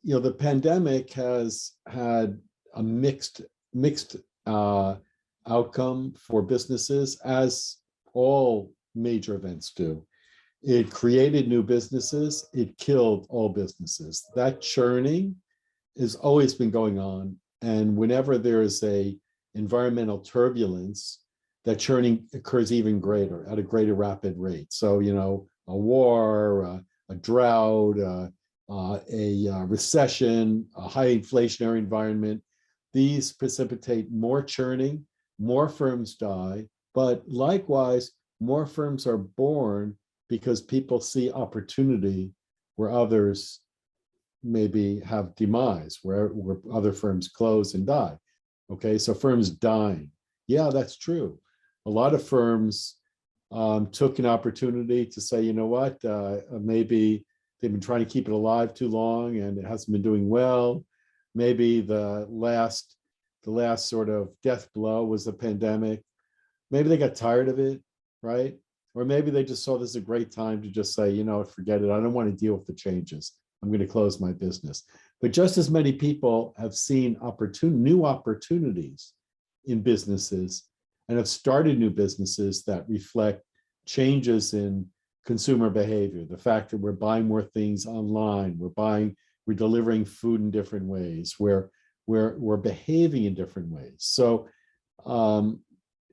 the pandemic has had a mixed outcome for businesses, as all major events do. It created new businesses. It killed all businesses. That churning has always been going on. And whenever there is a environmental turbulence, that churning occurs even greater, at a greater rapid rate. So, a war, a drought, a recession, a high inflationary environment, these precipitate more churning, more firms die, but likewise, more firms are born because people see opportunity where others maybe have demise, where other firms close and die. Okay, so firms dying. Yeah, that's true. A lot of firms took an opportunity to say, you know what, maybe they've been trying to keep it alive too long and it hasn't been doing well. Maybe the last sort of death blow was the pandemic. Maybe they got tired of it, right? Or maybe they just saw this as a great time to just say, forget it. I don't want to deal with the changes. I'm going to close my business. But just as many people have seen new opportunities in businesses and have started new businesses that reflect changes in consumer behavior. The fact that we're buying more things online, we're delivering food in different ways, we're behaving in different ways. So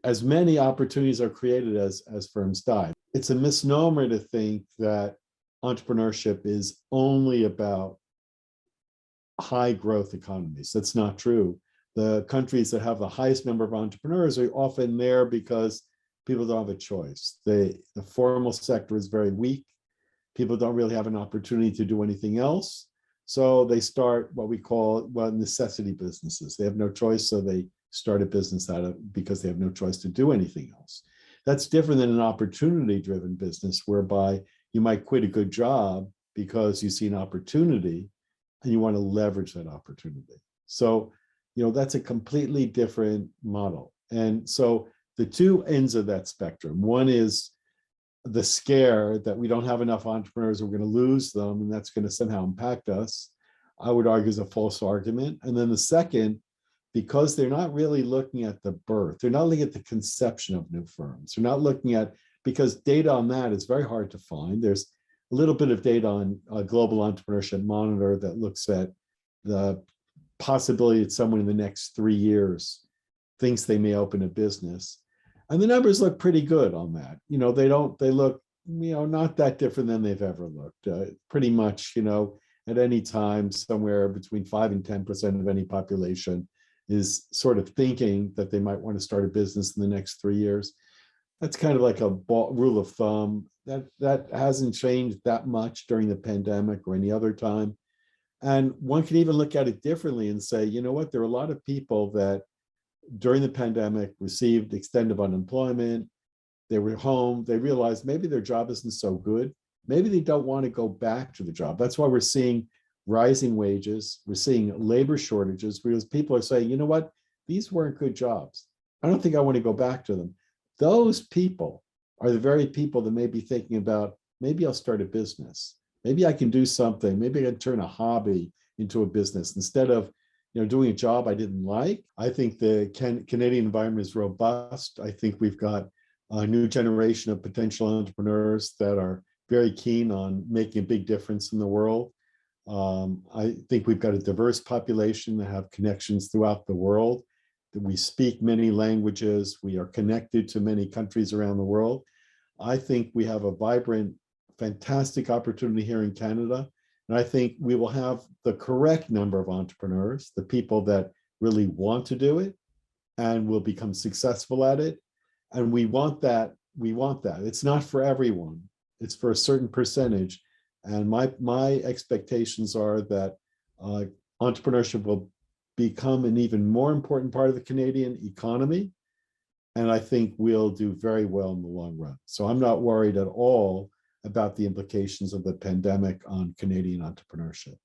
as many opportunities are created as firms die. It's a misnomer to think that entrepreneurship is only about high growth economies. That's not true. The countries that have the highest number of entrepreneurs are often there because people don't have a choice. The formal sector is very weak. People don't really have an opportunity to do anything else. So they start what we call necessity businesses. They have no choice, so they start a business because they have no choice to do anything else. That's different than an opportunity-driven business, whereby you might quit a good job because you see an opportunity and you want to leverage that opportunity. So, that's a completely different model. And so the two ends of that spectrum, one is the scare that we don't have enough entrepreneurs, we're going to lose them, and that's going to somehow impact us, I would argue is a false argument. And then the second, because they're not really looking at the birth, they're not looking at the conception of new firms. They're not looking at, because data on that is very hard to find. There's a little bit of data on a Global Entrepreneurship Monitor that looks at the possibility that someone in the next 3 years thinks they may open a business. And the numbers look pretty good on that. They look, not that different than they've ever looked. Pretty much, at any time, somewhere between 5 and 10% of any population is sort of thinking that they might want to start a business in the next 3 years. That's kind of like a rule of thumb. That hasn't changed that much during the pandemic or any other time. And one can even look at it differently and say, you know what, there are a lot of people that during the pandemic received extended unemployment. They were home. They realized maybe their job isn't so good. Maybe they don't want to go back to the job. That's why we're seeing rising wages. We're seeing labor shortages because people are saying, you know what, these weren't good jobs. I don't think I want to go back to them. Those people are the very people that may be thinking about, maybe I'll start a business. Maybe I can do something. Maybe I can turn a hobby into a business instead of doing a job I didn't like. I think the Canadian environment is robust. I think we've got a new generation of potential entrepreneurs that are very keen on making a big difference in the world. I think we've got a diverse population that have connections throughout the world, that we speak many languages. We are connected to many countries around the world. I think we have a vibrant, fantastic opportunity here in Canada. And I think we will have the correct number of entrepreneurs, the people that really want to do it and will become successful at it. And we want that. It's not for everyone. It's for a certain percentage. And my expectations are that entrepreneurship will become an even more important part of the Canadian economy. And I think we'll do very well in the long run. So I'm not worried at all about the implications of the pandemic on Canadian entrepreneurship.